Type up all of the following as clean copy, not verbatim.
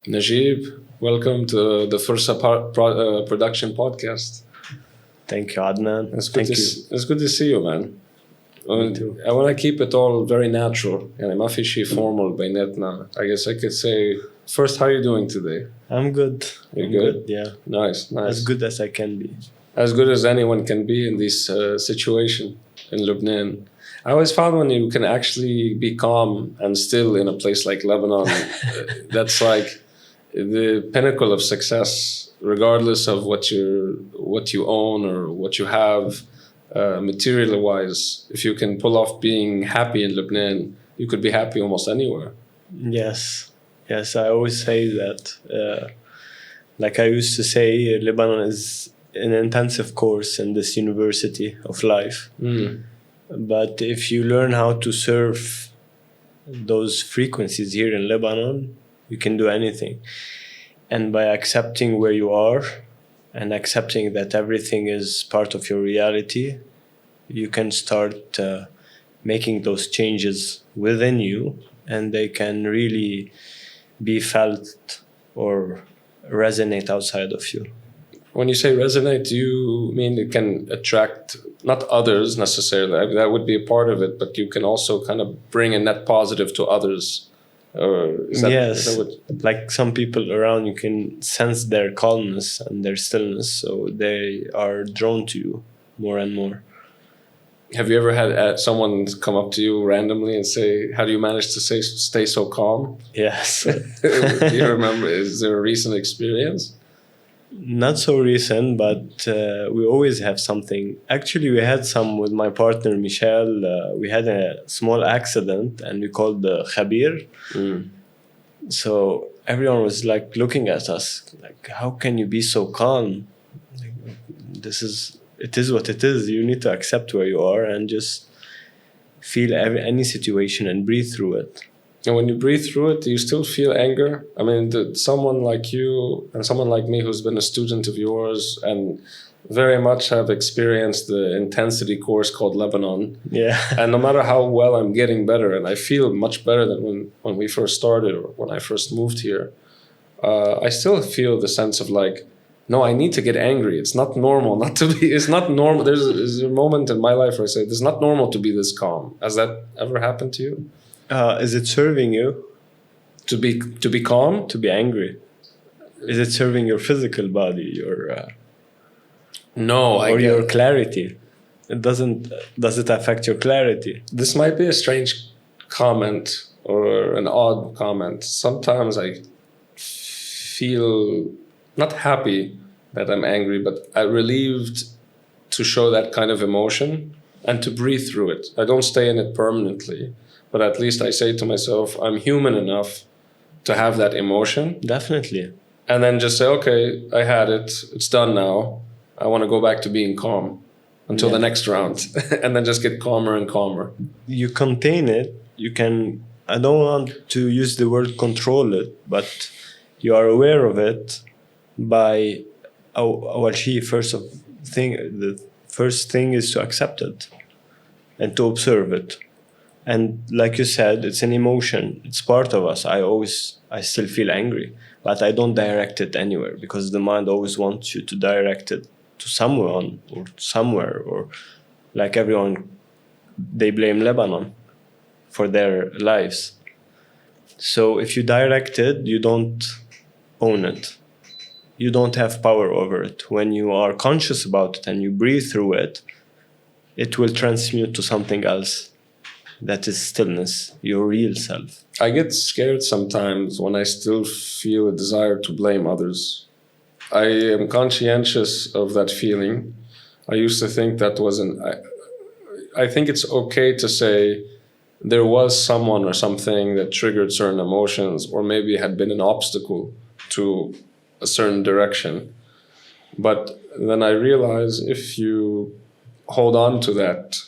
Najib, welcome to the Fursa production podcast. Thank you, Adnan. It's good to see you, man. Me too. I want to keep it all very natural. يعني ما في شيء formal بيناتنا. I guess I could say, first, how are you doing today? I'm good. You're I'm good? Yeah. Nice. As good as I can be. As good as anyone can be in this situation in Lebanon. I always found when you can actually be calm and still in a place like Lebanon, that's like the pinnacle of success, regardless of what you own or what you have, material-wise. If you can pull off being happy in Lebanon, you could be happy almost anywhere. Yes. I always say that. Like I used to say, Lebanon is an intensive course in this university of life. But if you learn how to surf those frequencies here in Lebanon, you can do anything. And by accepting where you are and accepting that everything is part of your reality, you can start making those changes within you, and they can really be felt or resonate outside of you. When you say resonate, do you mean it can attract not others necessarily? That would be a part of it, but you can also kind of bring a net positive to others. Yes, like some people around, you can sense their calmness and their stillness, so they are drawn to you more and more. Have you ever had someone come up to you randomly and say, how do you manage to stay so calm? Yes. Do you remember? Is there a recent experience? Not so recent, but we always have something. Actually, we had some with my partner, Michelle. We had a small accident and we called the Khabir. So everyone was like looking at us, like, how can you be so calm? Like, it is what it is. You need to accept where you are and just feel any situation and breathe through it. And when you breathe through it, do you still feel anger? I mean, someone like you and someone like me who's been a student of yours and very much have experienced the intensity course called Lebanon. Yeah. And no matter how well I'm getting better, and I feel much better than when we first started or when I first moved here, I still feel the sense of like, no, I need to get angry. It's not normal not to be. It's not normal. There's a moment in my life where I say, it's not normal to be this calm. Has that ever happened to you? Is it serving you? To be calm? To be angry? Is it serving your physical body, your clarity? It doesn't. Does it affect your clarity? This might be a strange comment or an odd comment. Sometimes I feel not happy that I'm angry, but I'm relieved to show that kind of emotion and to breathe through it. I don't stay in it permanently. But at least I say to myself, I'm human enough to have that emotion. Definitely. And then just say, okay, I had it. It's done now. I want to go back to being calm until the next round. And then just get calmer and calmer. You contain it. You can, I don't want to use the word control it, but you are aware of it by, the first thing is to accept it and to observe it. And like you said, it's an emotion. It's part of us. I still feel angry, but I don't direct it anywhere because the mind always wants you to direct it to someone or somewhere, or like everyone, they blame Lebanon for their lives. So if you direct it, you don't own it. You don't have power over it. When you are conscious about it and you breathe through it, it will transmute to something else. That is stillness, your real self. I get scared sometimes when I still feel a desire to blame others. I am conscientious of that feeling. I used to think that I think it's okay to say there was someone or something that triggered certain emotions or maybe had been an obstacle to a certain direction. But then I realize if you hold on to that,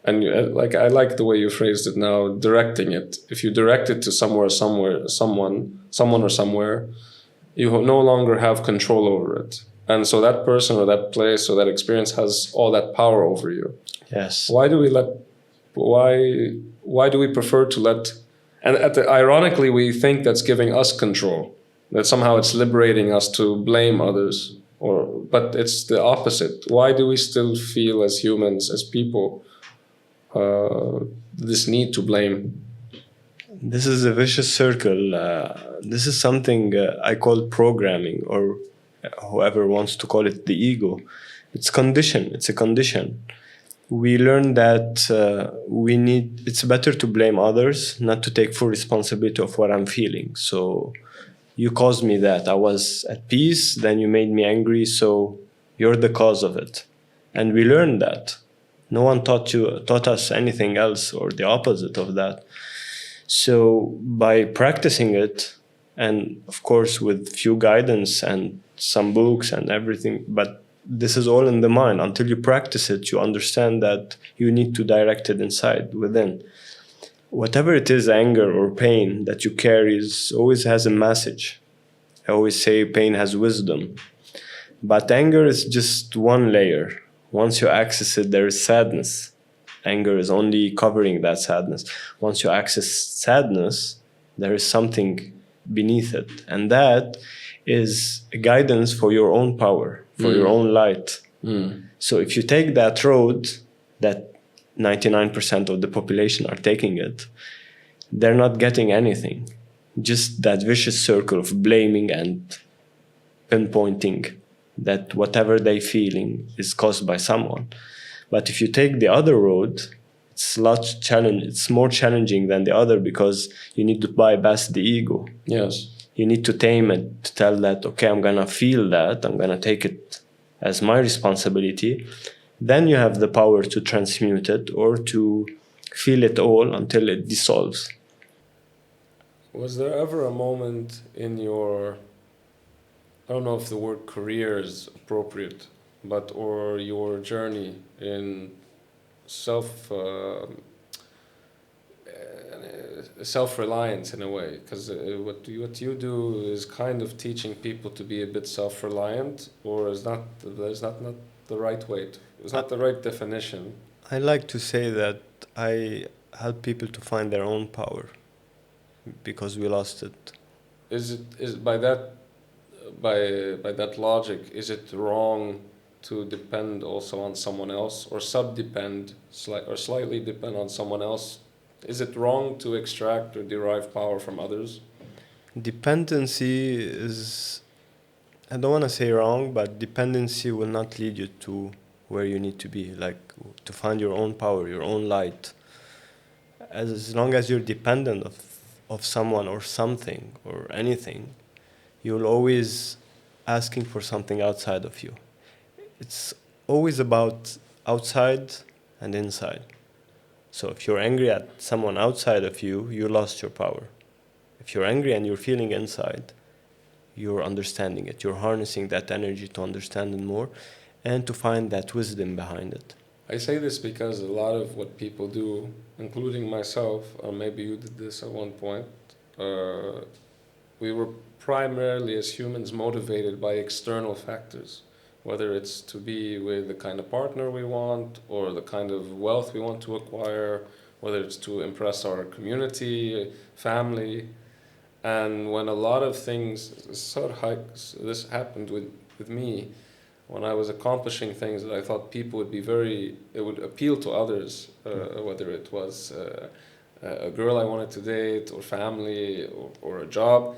and I like the way you phrased it now, directing it. If you direct it to someone or somewhere, you no longer have control over it. And so that person or that place or that experience has all that power over you. Yes. Why do we prefer to let, and ironically, we think that's giving us control. that somehow it's liberating us to blame others, but it's the opposite. Why do we still feel as humans, as people, this need to blame? This is a vicious circle. This is something I call programming, or whoever wants to call it the ego. It's condition. It's a condition. We learn that it's better to blame others, not to take full responsibility of what I'm feeling. So you caused me that. I was at peace, then you made me angry, so you're the cause of it. And we learned that. No one taught us anything else or the opposite of that. So by practicing it, and of course with few guidance and some books and everything, but this is all in the mind. Until you practice it, you understand that you need to direct it inside, within. Whatever it is, anger or pain that you carry always has a message. I always say pain has wisdom. But anger is just one layer. Once you access it, there is sadness. Anger is only covering that sadness. Once you access sadness, there is something beneath it. And that is a guidance for your own power, for your own light. So if you take that road, that 99% of the population are taking it, they're not getting anything. Just that vicious circle of blaming and pinpointing that whatever they're feeling is caused by someone. But if you take the other road, it's more challenging than the other, because you need to bypass the ego. Yes. You need to tame it, to tell that, okay, I'm going to feel that, I'm going to take it as my responsibility. Then you have the power to transmute it or to feel it all until it dissolves. Was there ever a moment in your, I don't know if the word career is appropriate, or your journey in self-reliance in a way, because what you do is kind of teaching people to be a bit self-reliant, or is not the right way it's not the right definition. I like to say that I help people to find their own power, because we lost it. Is by that logic, is it wrong to depend also on someone else, or slightly depend on someone else? Is it wrong to extract or derive power from others? Dependency is, I don't want to say wrong, but dependency will not lead you to where you need to be, like to find your own power, your own light. As long as you're dependent of someone or something or anything, you'll always asking for something outside of you. It's always about outside and inside. So if you're angry at someone outside of you, you lost your power. If you're angry and you're feeling inside, you're understanding it. You're harnessing that energy to understand it more and to find that wisdom behind it. I say this because a lot of what people do, including myself, or maybe you did this at one point, we were primarily as humans motivated by external factors, whether it's to be with the kind of partner we want or the kind of wealth we want to acquire, whether it's to impress our community, family. And when a lot of things, this happened with me, when I was accomplishing things that I thought people would it would appeal to others, whether it was a girl I wanted to date, or family, or a job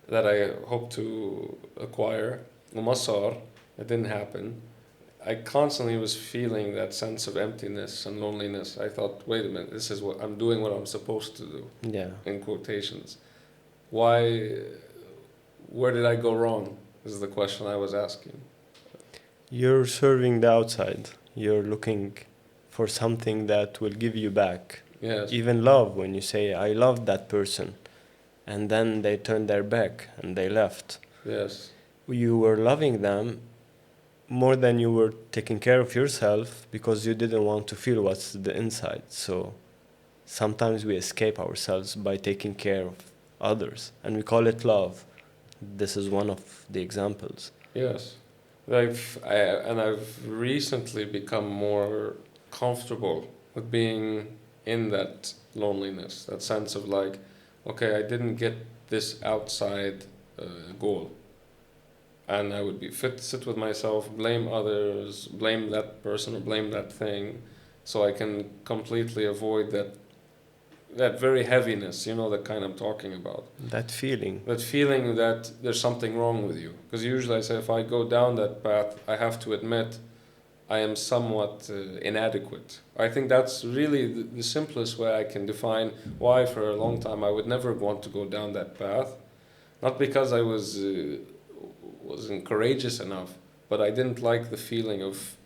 that I hoped to acquire, Massaad, it didn't happen. I constantly was feeling that sense of emptiness and loneliness. I thought, wait a minute, this is what I'm doing, what I'm supposed to do. Yeah. In quotations. Where did I go wrong? Is the question I was asking. You're serving the outside. You're looking for something that will give you back. Yes. Even love, when you say, I loved that person, and then they turned their back and they left. Yes. You were loving them more than you were taking care of yourself, because you didn't want to feel what's the inside. So sometimes we escape ourselves by taking care of others, and we call it love. This is one of the examples. Yes. I've recently become more comfortable with being in that loneliness, that sense of like, okay, I didn't get this outside goal. And I would be fit, sit with myself, blame others, blame that person or blame that thing, so I can completely avoid that very heaviness, you know, the kind I'm talking about. That feeling. That feeling that there's something wrong with you. Because usually I say if I go down that path, I have to admit I am somewhat inadequate. I think that's really the simplest way I can define why for a long time I would never want to go down that path. Not because I wasn't courageous enough, but I didn't like the feeling of.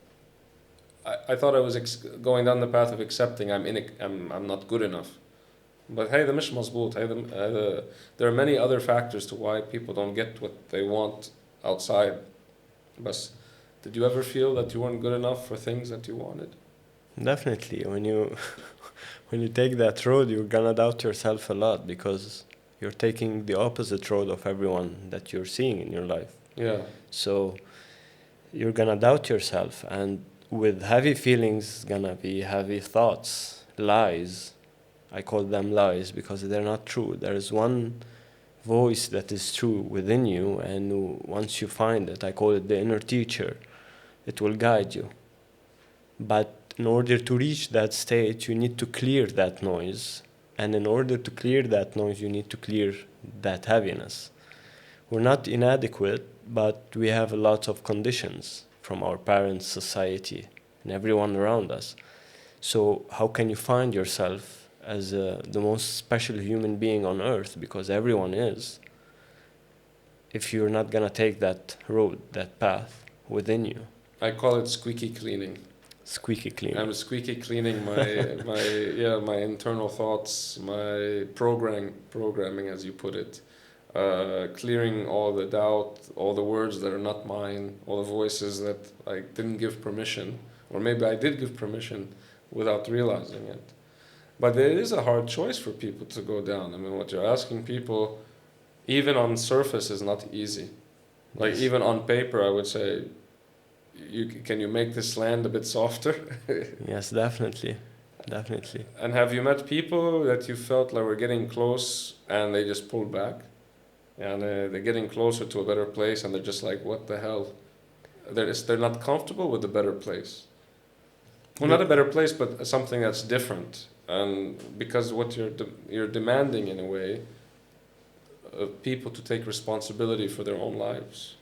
I thought I was going down the path of accepting I'm not good enough. But hey, the مش مظبوط. Hey, there are many other factors to why people don't get what they want outside. But did you ever feel that you weren't good enough for things that you wanted? Definitely. When you when you take that road, you're gonna doubt yourself a lot because you're taking the opposite road of everyone that you're seeing in your life. Yeah. So you're gonna doubt yourself, and with heavy feelings, gonna be heavy thoughts, lies. I call them lies because they're not true. There is one voice that is true within you, and once you find it, I call it the inner teacher. It will guide you. But in order to reach that state, you need to clear that noise. And in order to clear that noise, you need to clear that heaviness. We're not inadequate, but we have a lot of conditions from our parents, society, and everyone around us. So how can you find yourself as the most special human being on earth, because everyone is, if you're not going to take that road, that path within you? I call it squeaky cleaning. Squeaky clean. I'm squeaky cleaning my internal thoughts, my programming, as you put it, clearing all the doubt, all the words that are not mine, all the voices that I didn't give permission, or maybe I did give permission without realizing it. But it is a hard choice for people to go down. I mean, what you're asking people, even on surface, is not easy. Like, Yes. even on paper, I would say, can you make this land a bit softer? Yes, definitely. Definitely. And have you met people that you felt like were getting close and they just pulled back? And they're getting closer to a better place and they're just like, what the hell? They're not comfortable with the better place. Well, not a better place, but something that's different. And because what you're demanding in a way of people to take responsibility for their own lives.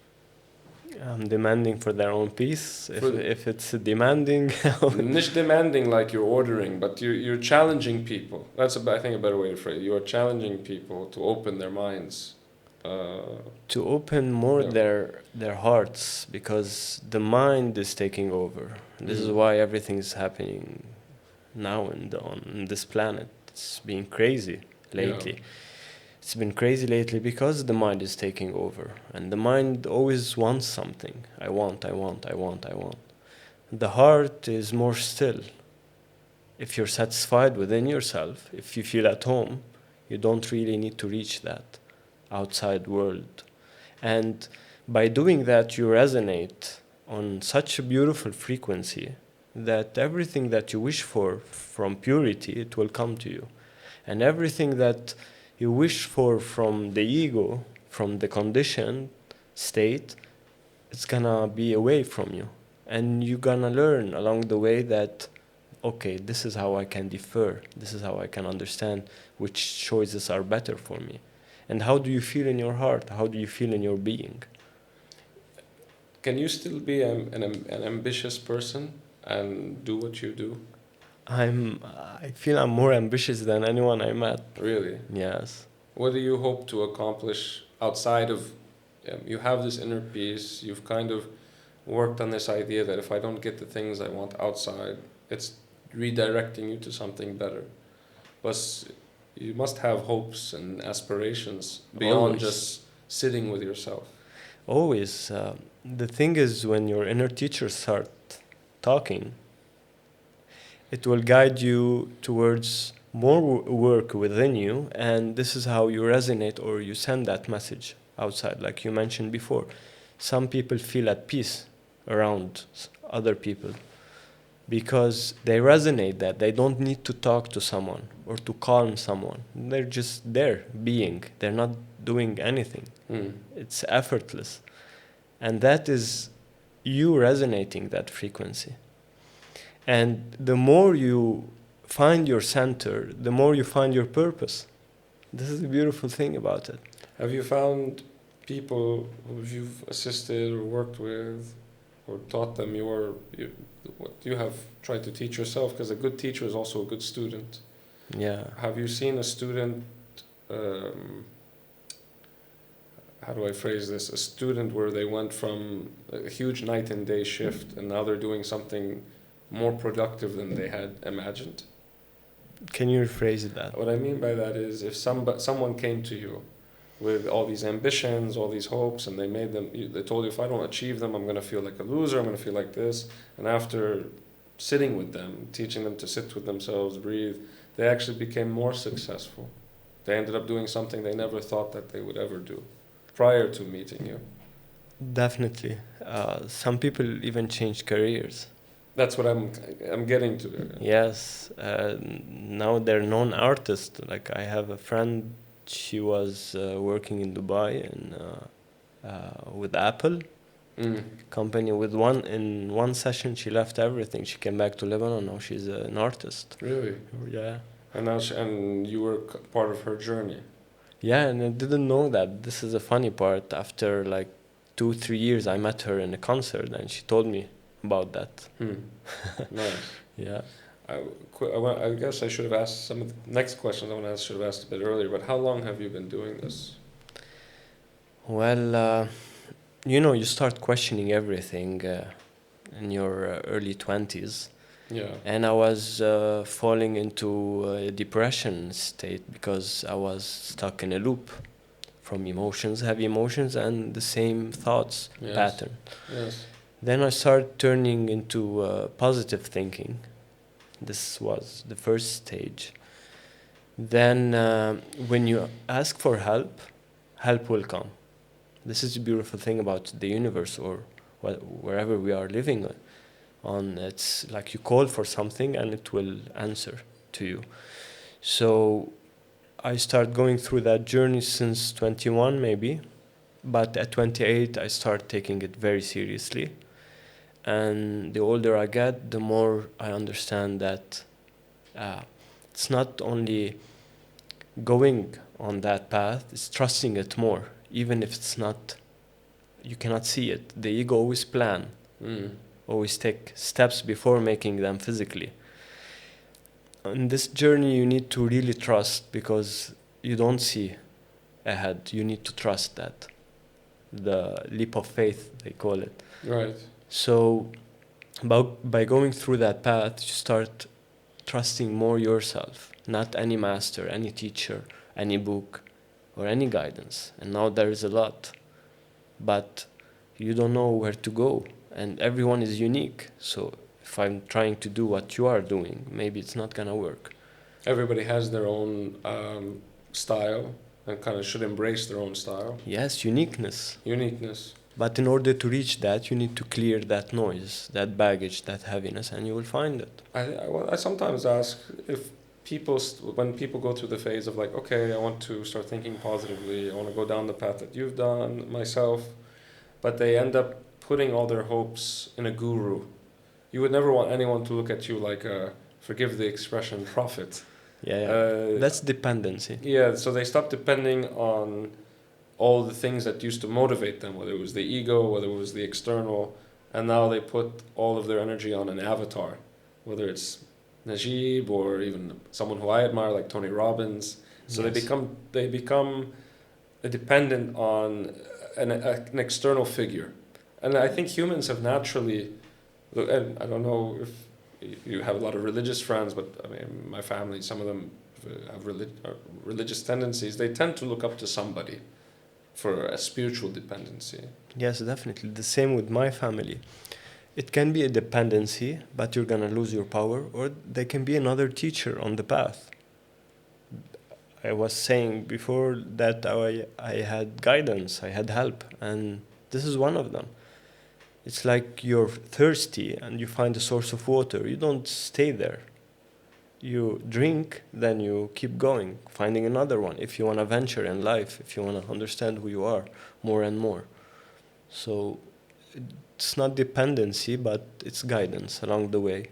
Demanding for their own peace. If it's demanding. Not demanding like you're ordering, but you're challenging people. That's I think a better way to phrase it. You are challenging people to open their minds. To open more their hearts, because the mind is taking over. This is why everything is happening now on this planet. It's been crazy lately. Yeah. It's been crazy lately because the mind is taking over, and the mind always wants something. I want. The heart is more still. If you're satisfied within yourself, if you feel at home, you don't really need to reach that outside world. And by doing that, you resonate on such a beautiful frequency that everything that you wish for from purity, it will come to you. And everything that you wish for from the ego, from the conditioned state, it's gonna be away from you. And you're gonna learn along the way that, okay, this is how I can defer, this is how I can understand which choices are better for me. And how do you feel in your heart? How do you feel in your being? Can you still be an ambitious person and do what you do? I feel I'm more ambitious than anyone I met. Really? Yes. What do you hope to accomplish outside of, you have this inner peace, you've kind of worked on this idea that if I don't get the things I want outside, it's redirecting you to something better. But you must have hopes and aspirations beyond Always. Just sitting with yourself. Always. The thing is, when your inner teachers start talking, it will guide you towards more work within you, and this is how you resonate or you send that message outside, like you mentioned before. Some people feel at peace around other people because they resonate that they don't need to talk to someone or to calm someone. They're just there being. They're not doing anything. Mm. It's effortless. And that is you resonating that frequency. And the more you find your center, the more you find your purpose. This is the beautiful thing about it. Have you found people who you've assisted or worked with or taught them what you have tried to teach yourself? Because a good teacher is also a good student. Yeah. Have you seen a student, how do I phrase this? A student where they went from a huge night and day shift and now they're doing something more productive than they had imagined? Can you rephrase that? What I mean by that is if someone came to you with all these ambitions, all these hopes, and they told you, if I don't achieve them, I'm going to feel like a loser, I'm going to feel like this. And after sitting with them, teaching them to sit with themselves, breathe, they actually became more successful. They ended up doing something they never thought that they would ever do prior to meeting you. Definitely. Some people even change careers. That's what I'm getting to. Yes. Now they're known artists. Like I have a friend, she was working in Dubai and with Apple company. In one session, she left everything. She came back to Lebanon. Now she's an artist. Really? Yeah. And now and you were part of her journey. Yeah, and I didn't know that. This is a funny part. After like 2-3 years, I met her in a concert, and she told me about that. Nice. Yeah. I guess I should have asked some of the next questions I want to ask. Should have asked a bit earlier. But how long have you been doing this? Well, you start questioning everything in your early 20s. Yeah. And I was falling into a depression state because I was stuck in a loop from heavy emotions, and the same thoughts pattern. Yes. Then I started turning into positive thinking. This was the first stage. Then when you ask for help, help will come. This is the beautiful thing about the universe or wherever we are living on. It's like you call for something and it will answer to you. So I started going through that journey since 21 maybe, but at 28 I started taking it very seriously. And the older I get, the more I understand that it's not only going on that path, it's trusting it more, even if it's not, you cannot see it. The ego always plan, always take steps before making them physically. On this journey, you need to really trust because you don't see ahead. You need to trust that. The leap of faith, they call it. Right. So by going through that path, you start trusting more yourself, not any master, any teacher, any book, or any guidance. And now there is a lot, but you don't know where to go, and everyone is unique. So if I'm trying to do what you are doing, maybe it's not gonna work. Everybody has their own style and kind of should embrace their own style. Yes, uniqueness. But in order to reach that, you need to clear that noise, that baggage, that heaviness, and you will find it. I sometimes ask if when people go through the phase of like, okay, I want to start thinking positively, I want to go down the path that you've done, myself, but they end up putting all their hopes in a guru. You would never want anyone to look at you like a, forgive the expression, prophet. Yeah. That's dependency. Yeah, so they stop depending on all the things that used to motivate them, whether it was the ego, whether it was the external, and now they put all of their energy on an avatar, whether it's Nagib or even someone who I admire like Tony Robbins. So Yes. they become dependent on an external figure. And I think humans have naturally, and I don't know if you have a lot of religious friends, but I mean, my family, some of them have religious tendencies. They tend to look up to somebody for a spiritual dependency. Yes, definitely. The same with my family. It can be a dependency, but you're going to lose your power, or there can be another teacher on the path. I was saying before that I had guidance, I had help, and this is one of them. It's like you're thirsty and you find a source of water. You don't stay there. you drink, then you keep going, finding another one. If you want to venture in life, if you want to understand who you are more and more. So it's not dependency, but it's guidance along the way.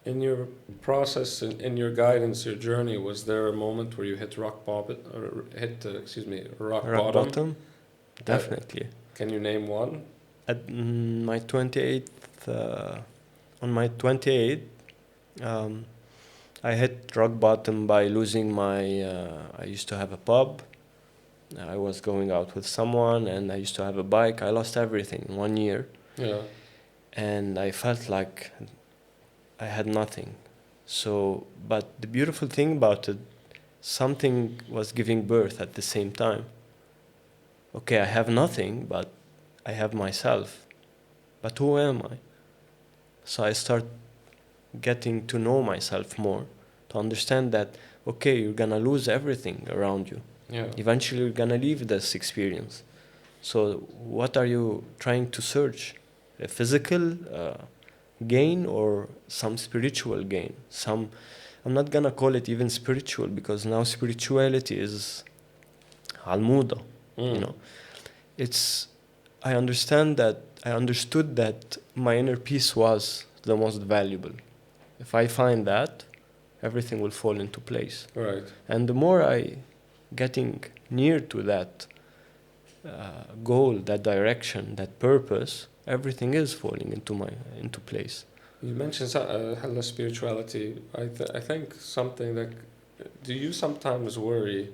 In your process, in your guidance, your journey, was there a moment where you hit rock bottom, or rock Rock bottom? bottom? Definitely. Can you name one? At my 28th, on my 28th, I hit rock bottom by losing my. I used to have a pub. I was going out with someone, and I used to have a bike. I lost everything in 1 year, Yeah. and I felt like I had nothing. So, but the beautiful thing about it, something was giving birth at the same time. Okay, I have nothing, but I have myself. But who am I? So I start getting to know myself more, to understand that, okay, you're gonna lose everything around you. Yeah. Eventually, you're gonna leave this experience. So, what are you trying to search? A physical gain or some spiritual gain? I'm not gonna call it even spiritual, because now spirituality is almuda. You know, it's. I understood that my inner peace was the most valuable. If I find that, everything will fall into place. Right. And the more I getting near to that goal, that direction, that purpose, everything is falling into place. You mentioned hella spirituality. I think something that. Do you sometimes worry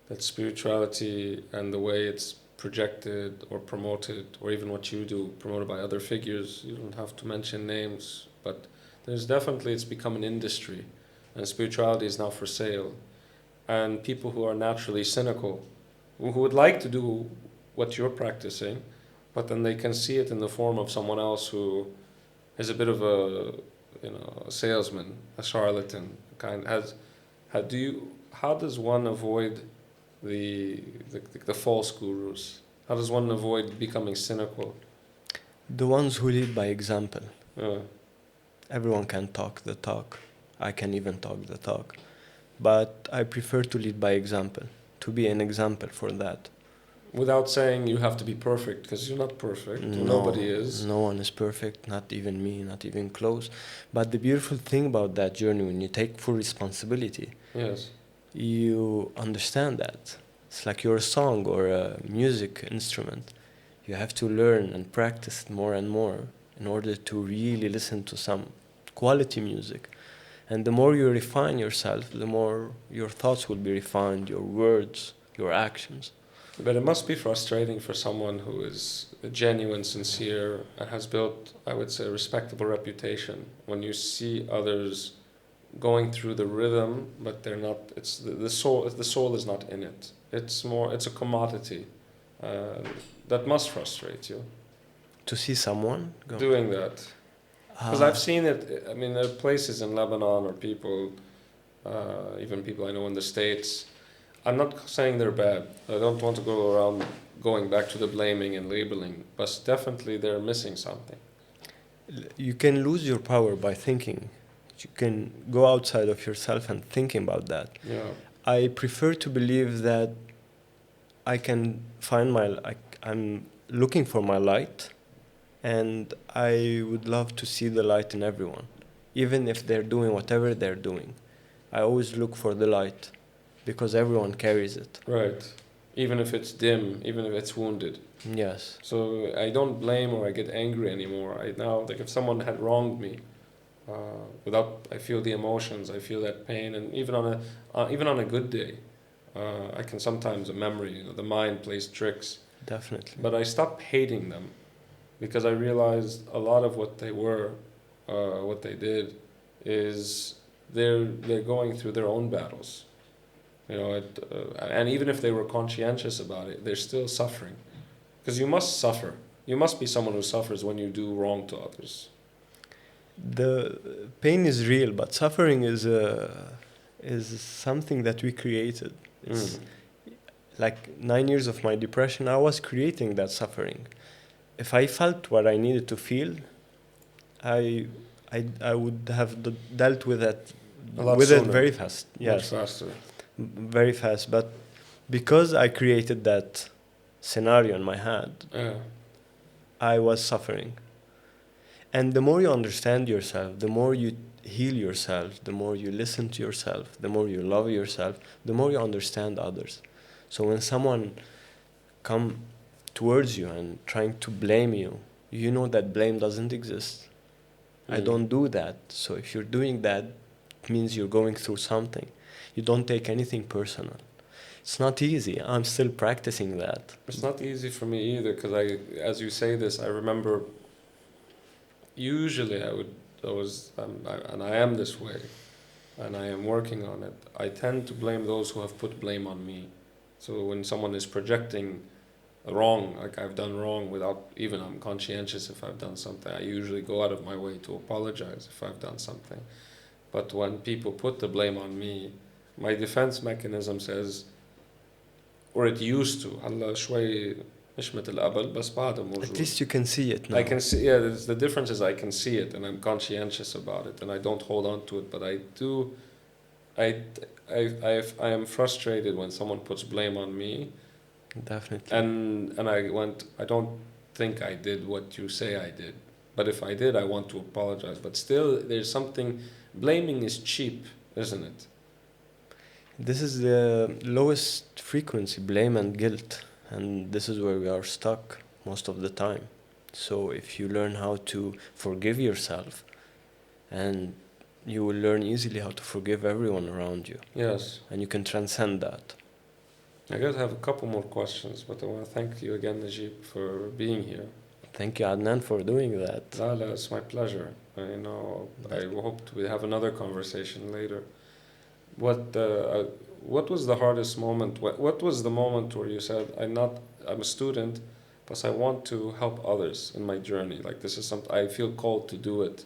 that spirituality and the way it's projected or promoted, or even what you do, promoted by other figures, you don't have to mention names, but there's definitely, it's become an industry, and spirituality is now for sale. And people who are naturally cynical, who would like to do what you're practicing, but then they can see it in the form of someone else who is a bit of a salesman, a charlatan kind. How does one avoid the false gurus? How does one avoid becoming cynical? The ones who lead by example. Yeah. Everyone can talk the talk. I can even talk the talk. But I prefer to lead by example, to be an example for that. Without saying you have to be perfect, because you're not perfect. No, nobody is. No one is perfect, not even me, not even close. But the beautiful thing about that journey, when you take full responsibility, Yes. you understand that. It's like your song or a music instrument. You have to learn and practice more and more in order to really listen to some quality music. And the more you refine yourself, the more your thoughts will be refined, your words, your actions. But it must be frustrating for someone who is genuine, sincere, and has built, I would say, a respectable reputation, when you see others going through the rhythm, but they're not. It's the soul. The soul is not in it. It's more. It's a commodity. That must frustrate you. To see someone doing that, because I've seen it. I mean, there are places in Lebanon or people, even people I know in the States. I'm not saying they're bad. I don't want to go around going back to the blaming and labeling, but definitely they're missing something. You can lose your power by thinking. You can go outside of yourself and thinking about that. Yeah. I prefer to believe that I can find I'm looking for my light, and I would love to see the light in everyone, even if they're doing whatever they're doing. I always look for the light, because everyone carries it. Right. Even if it's dim, even if it's wounded. Yes. So I don't blame or I get angry anymore. I now, like, if someone had wronged me, I feel the emotions, I feel that pain, and even on a good day, I can sometimes, a memory, the mind plays tricks. Definitely. But I stopped hating them, because I realized a lot of what they were, what they did, is they're going through their own battles. And even if they were conscientious about it, they're still suffering, because you must suffer. You must be someone who suffers when you do wrong to others. The pain is real, but suffering is something that we created. It's like 9 years of my depression, I was creating that suffering. If I felt what I needed to feel, I would have dealt with A lot with it sooner. very fast. Much Yes, faster. very fast. But because I created that scenario in my head, Yeah. I was suffering. And the more you understand yourself, the more you heal yourself, the more you listen to yourself, the more you love yourself, the more you understand others. So when someone come towards you and trying to blame you, you know that blame doesn't exist. I don't do that. So if you're doing that, it means you're going through something. You don't take anything personal. It's not easy. I'm still practicing that. It's not easy for me either because as you say this, I remember usually and I am this way, and I am working on it. I tend to blame those who have put blame on me. So when someone is projecting wrong, like I've done wrong without even I'm conscientious if I've done something, I usually go out of my way to apologize if I've done something. But when people put the blame on me, my defense mechanism says, or it used to, هلا شوي مش مثل قبل بس بعدها موجود. At least you can see it now. I can see, yeah, the difference is I can see it and I'm conscientious about it and I don't hold on to it, but I do, I am frustrated when someone puts blame on me. Definitely. And I don't think I did what you say I did, but if I did, I want to apologize. But still, there's something, blaming is cheap, isn't it? This is the lowest frequency, blame and guilt. And this is where we are stuck most of the time. So if you learn how to forgive yourself, and you will learn easily how to forgive everyone around you. Yes. And you can transcend that. I guess I have a couple more questions, but I want to thank you again, Najib, for being here. Thank you, Adnan, for doing that. Lala, it's my pleasure. I hope we have another conversation later. What was the hardest moment? What was the moment where you said, I'm a student, but I want to help others in my journey. Like this is something I feel called to do it.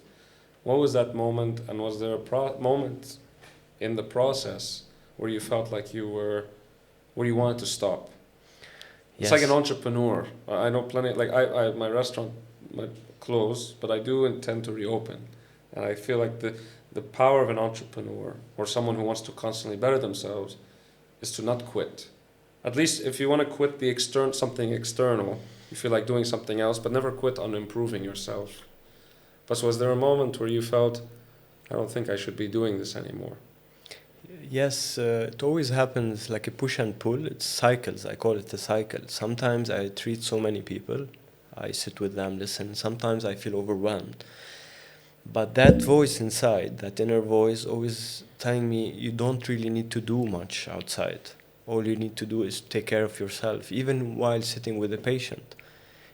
What was that moment? And was there a moment in the process where you felt like where you wanted to stop? It's like an entrepreneur. I know plenty. Like my restaurant might close, but I do intend to reopen, and I feel like the power of an entrepreneur or someone who wants to constantly better themselves is to not quit. At least if you want to quit something external, you feel like doing something else, but never quit on improving yourself. But was there a moment where you felt, I don't think I should be doing this anymore? Yes, it always happens like a push and pull. It's cycles. I call it a cycle. Sometimes I treat so many people. I sit with them, listen. Sometimes I feel overwhelmed. But that voice inside, that inner voice, always telling me you don't really need to do much outside. All you need to do is take care of yourself, even while sitting with a patient.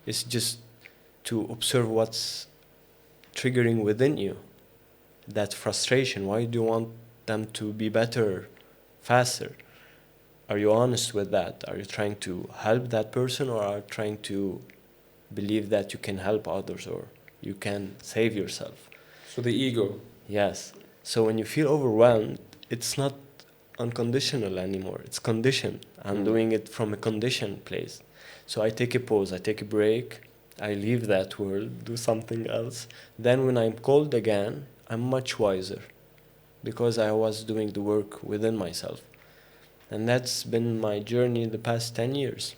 It's just to observe what's triggering within you. That frustration. Why do you want them to be better, faster? Are you honest with that? Are you trying to help that person, or are you trying to believe that you can help others or you can save yourself? So the ego. Yes. So when you feel overwhelmed, it's not unconditional anymore. It's conditioned. I'm doing it from a conditioned place. So I take a pause, I take a break, I leave that world, do something else. Then when I'm called again, I'm much wiser because I was doing the work within myself. And that's been my journey the past 10 years.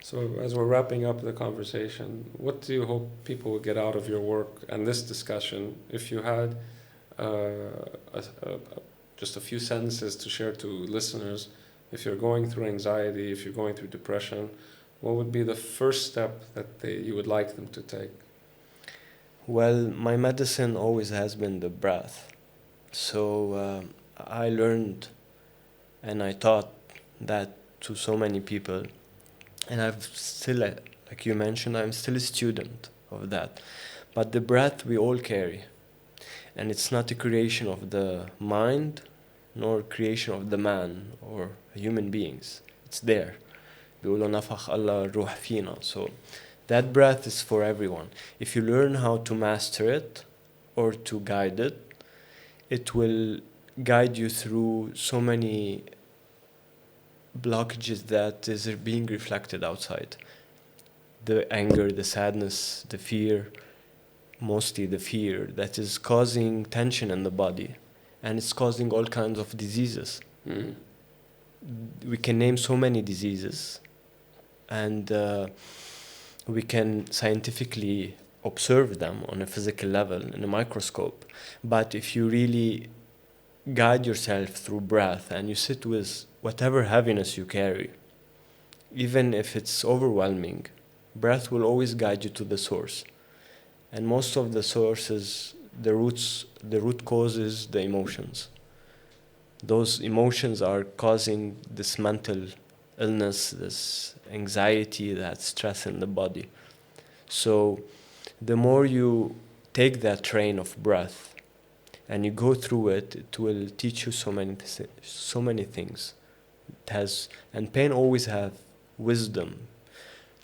So as we're wrapping up the conversation, what do you hope people will get out of your work and this discussion? If you had just a few sentences to share to listeners, if you're going through anxiety, if you're going through depression, what would be the first step that you would like them to take? Well, my medicine always has been the breath. So I learned and I taught that to so many people. And I've still, like you mentioned, I'm still a student of that. But the breath we all carry. And it's not a creation of the mind, nor creation of the man or human beings. It's there. بيقولوا نفخ الله الروح فينا. So that breath is for everyone. If you learn how to master it or to guide it, it will guide you through so many blockages that is being reflected outside. The anger, the sadness, the fear, mostly the fear that is causing tension in the body. and it's causing all kinds of diseases. Mm. We can name so many diseases, and we can scientifically observe them on a physical level in a microscope. But if you really guide yourself through breath and you sit with whatever heaviness you carry, even if it's overwhelming, breath will always guide you to the source. And most of the sources, the root causes the emotions. Those emotions are causing this mental illness, this anxiety, that stress in the body. So the more you take that train of breath and you go through it, it will teach you so many things. And pain always have wisdom.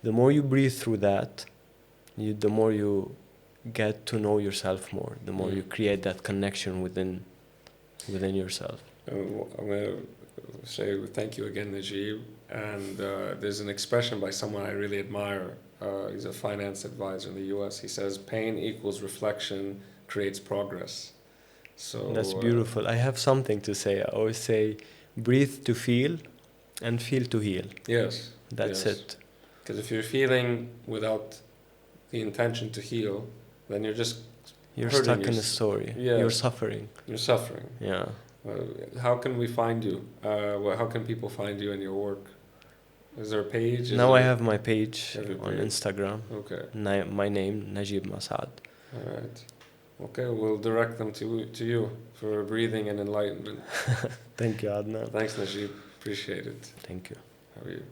The more you breathe through that, the more you get to know yourself more, the more you create that connection within yourself. I'm going to say thank you again, Nagib. And there's an expression by someone I really admire. He's a finance advisor in the US. He says, pain equals reflection creates progress. So That's beautiful. I have something to say. I always say, breathe to feel and feel to heal. Yes. That's it. Because if you're feeling without the intention to heal, then you're stuck in a story. Yeah. You're suffering. You're suffering. Yeah. How can we find you? How can people find you and your work? Is there a page? Now I have my page on Instagram. Okay. My name, Nagib Massaad. All right. Okay, we'll direct them to you for breathing and enlightenment. Thank you, Adnan. Thanks, Nagib. Appreciate it. Thank you. How are you?